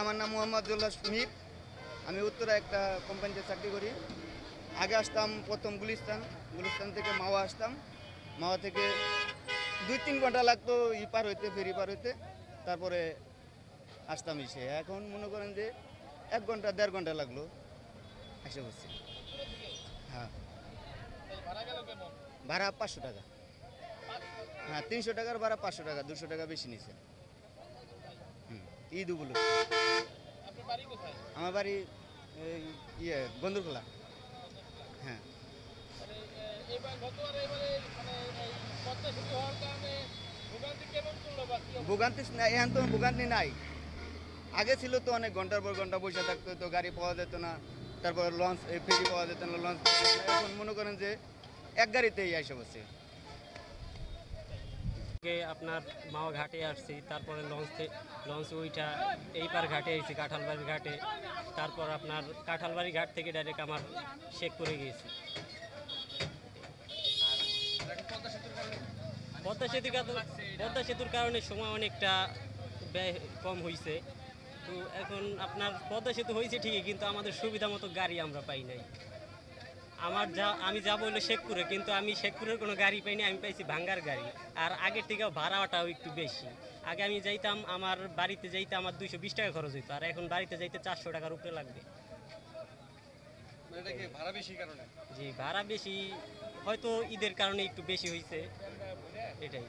আমার নাম মোহাম্মদ জুল্লাহ স্মিথ। আমি উত্তরা একটা কোম্পানিতে চাকরি করি। আগে আসতাম প্রথম গুলিস্তান থেকে মাওয়া আসতাম। মাওয়া থেকে 2-3 ঘন্টা লাগতো পার হইতে, ফেরি পার হইতে, তারপরে আসতাম এসে। এখন মনে করেন যে 1 ঘন্টা 1.5 ঘন্টা লাগলো এসে বসছি। হ্যাঁ, ভাড়া 500 টাকা। হ্যাঁ, 300 টাকার ভাড়া 500 টাকা, 200 টাকা বেশি নিছে। ঈদ উপলক্ষে। আমার বাড়ি বন্দরখোলা। হ্যাঁ, ভোগান্তি এখন তো ভোগান্তি নাই। আগে ছিল তো অনেক ঘন্টার পর ঘন্টা বসে থাকতো, তো গাড়ি পাওয়া যেত না, তারপর লঞ্চ ফেরি পাওয়া যেত না, লঞ্চ। এখন মনে করেন যে এক গাড়িতেই এসে বসছে। আপনার মাওয়া ঘাটে আসছি, তারপরে লঞ্চ ওইটা এই পার ঘাটে এসেছি, কাঁঠালবাড়ি ঘাটে। তারপর আপনার কাঁঠালবাড়ি ঘাট থেকে ডাইরেক্ট আমার শেখপুরে গিয়েছি। পদ্মা সেতুর কারণে সময় অনেকটা ব্যয় কম হয়েছে। তো এখন আপনার পদ্মা সেতু হয়েছে ঠিকই, কিন্তু আমাদের সুবিধা মতো গাড়ি আমরা পাই নাই। আমি যাব হলো শেখপুরে, কিন্তু আমি শেখপুরের কোনো গাড়ি পাইনি, আমি পাইছি ভাঙ্গার গাড়ি। আর আগের থেকে ভাড়াটাও একটু বেশি। আগে আমি যাইতাম, আমার বাড়িতে যাইতে আমার 220 টাকা খরচ হইতো, আর এখন বাড়িতে যাইতে 400 টাকার উপরে লাগবে। জি, ভাড়া বেশি, হয়তো ঈদের কারণে একটু বেশি হয়েছে, এটাই।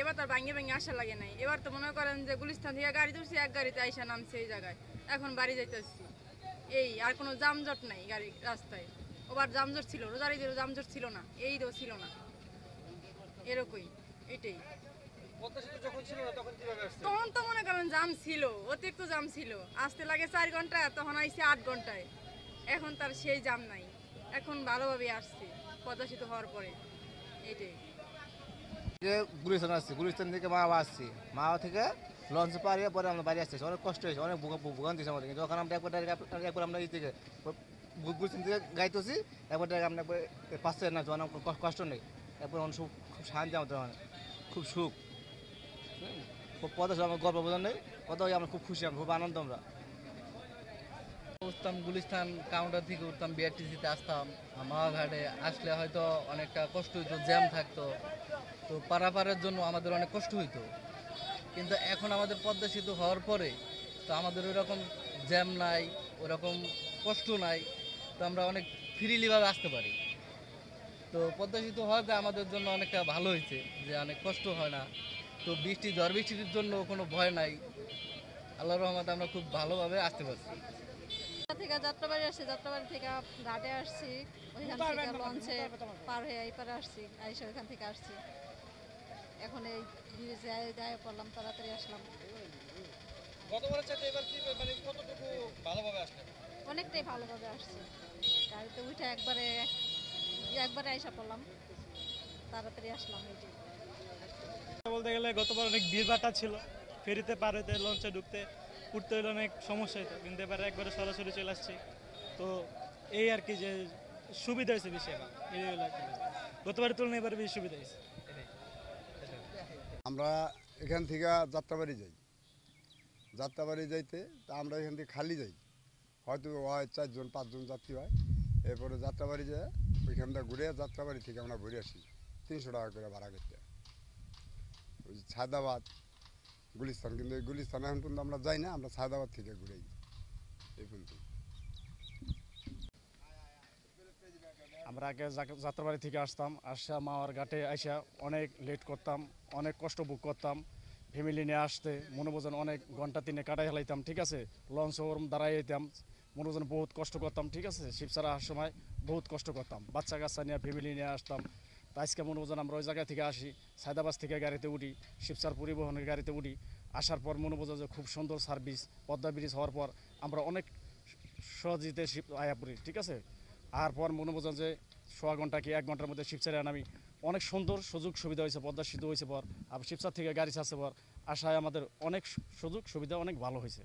এবার তার ভাঙ্গে আসা লাগে নাই। এবার তো মনে করেন যে গুলিস্তান থেকে গাড়ি ধরছি, এক গাড়িতে আইসা নামছে এই জায়গায়, এখন বাড়ি যাইতেছি। এই আর কোনো জামজট নাই গাড়ি রাস্তায়। ওবার জামজট ছিল, রোজার ঈদেরও জামজট ছিল না, এই ঈদেও ছিল না, এরকমই। এটাই তখন তো মনে করেন জাম ছিল, অতিরিক্ত জাম ছিল। আসতে লাগে 4 ঘন্টা, তখন আইসি 8 ঘন্টায়। এখন তার সেই জাম নাই, এখন ভালোভাবে আসছি পদ্মা সেতু হওয়ার পরে। এটাই গুলিস্তান আসছি, গুলিস্তান থেকে মাওয়া আসছি, মাওয়া থেকে লঞ্চ পাড়িয়ে পরে আমরা বাড়ি আসতেছি। অনেক কষ্ট হয়েছে, অনেক ভোগান্তি আমাদের। কিন্তু ওখানে আমরা একবার আমরা এই থেকে গুলিস্তান থেকে গাইতেছি, একবার আমরা পাশে না, অনেক কষ্ট নেই। একবার অনেক খুব শান্তি আমাদের, খুব সুখ। পদ্মা আমার গল্প বোঝান নেই, পদ্মা আমরা খুব খুশি, আমরা খুব আনন্দ। আমরা উঠতাম গুলিস্তান কাউন্টার থেকে, উঠতাম বিআরটিসিতে, আসতাম মাওয়া ঘাটে। আসলে হয়তো অনেকটা কষ্ট হইতো, জ্যাম থাকতো, তো পারাপারের জন্য আমাদের অনেক কষ্ট হইতো। কিন্তু এখন আমাদের পদ্মা সেতু হওয়ার পরে তো আমাদের ওইরকম জ্যাম নাই, ওরকম কষ্ট নাই, তো আমরা অনেক ফ্রিলিভাবে আসতে পারি। তো পদ্মা সেতু হওয়াতে আমাদের জন্য অনেকটা ভালো হয়েছে, যে অনেক কষ্ট হয় না। তো ঝড় বৃষ্টির জন্য কোনো ভয় নাই। আল্লাহর রহমতে আমরা খুব ভালোভাবে আসতে পারছি। থেকে যাত্রাবাড়ি আসছি, যাত্রাবাড়ি থেকে ঘাটে আসছি, ওইখান থেকে লঞ্চে পার হয়ে এই পারে আসছি, আইসা ওইখান থেকে আসছি। এখন এই যায় পড়লাম, তাড়াতাড়ি আসলাম। অনেকটাই ভালোভাবে আসছি, গাড়িতে উঠে একবারে আইসা পড়লাম, তাড়াতাড়ি আসলাম। এইটাই বলতে গেলে গতবার অনেক ভিড়ভাট্টা ছিল, ফেরিতে পার হইতে, লঞ্চে ঢুকতে উঠতে হলে অনেক সমস্যা হতো, কিন্তু এবারে একবারে সরাসরি চলে আসছি। তো এই আর কি, যে সুবিধা হয়েছে বেশি। গতবারের তুলনায় এবারে বেশি সুবিধা হয়েছে। আমরা এখান থেকে যাত্রাবাড়ি যাই, যাত্রাবাড়ি যাইতে তা আমরা এখান থেকে খালি যাই, হয়তো হয় 4-5 জন যাত্রী হয়। এরপরে যাত্রাবাড়ি যায়, ওইখানটা ঘুরে যাত্রাবাড়ি থেকে আমরা ঘুরে আসি 300 টাকা করে ভাড়া করতে। ওই সায়দাবাদ, গুলিস্তান, কিন্তু এই গুলিস্তান এখন পর্যন্ত আমরা যাই না, আমরা সায়দাবাদ থেকে ঘুরেই এই পর্যন্ত। আমরা আগে যাত্রাবাড়ি থেকে আসতাম, আসা মাওয়ার ঘাটে আসা অনেক লেট করতাম, অনেক কষ্ট ভোগ করতাম। ফ্যামিলি নিয়ে আসতে মনে বোঝেন অনেক ঘন্টা 3 কাটাই হেলাইতাম, ঠিক আছে। লঞ্চ ওরম দাঁড়াই যেতাম, মনে বোঝেন বহুত কষ্ট করতাম, ঠিক আছে। শিবসারা আসার সময় বহুত কষ্ট করতাম, বাচ্চা কাচ্চা নিয়ে ফ্যামিলি নিয়ে আসতাম। তা আজকে মনে বোঝেন আমরা ওই জায়গা থেকে আসি, সায়দাবাদ থেকে গাড়িতে উঠি, শিবসার পরিবহনের গাড়িতে উঠি। আসার পর মনে বোঝা যে খুব সুন্দর সার্ভিস। পদ্মা ব্রিজ হওয়ার পর আমরা অনেক সহজেতে আয়া পড়ি, ঠিক আছে। আর পর মনে বোঝেন যে 1.5 ঘন্টা কি 1 ঘন্টার মধ্যে শিবসারে নামি, অনেক সুন্দর সুযোগ সুবিধা হয়েছে, পদ্মা সেতু হয়েছে পর, আবার শিবসার থেকে গাড়ি ছাড়ছে পর, আসায় আমাদের অনেক সুযোগ সুবিধা অনেক ভালো হয়েছে।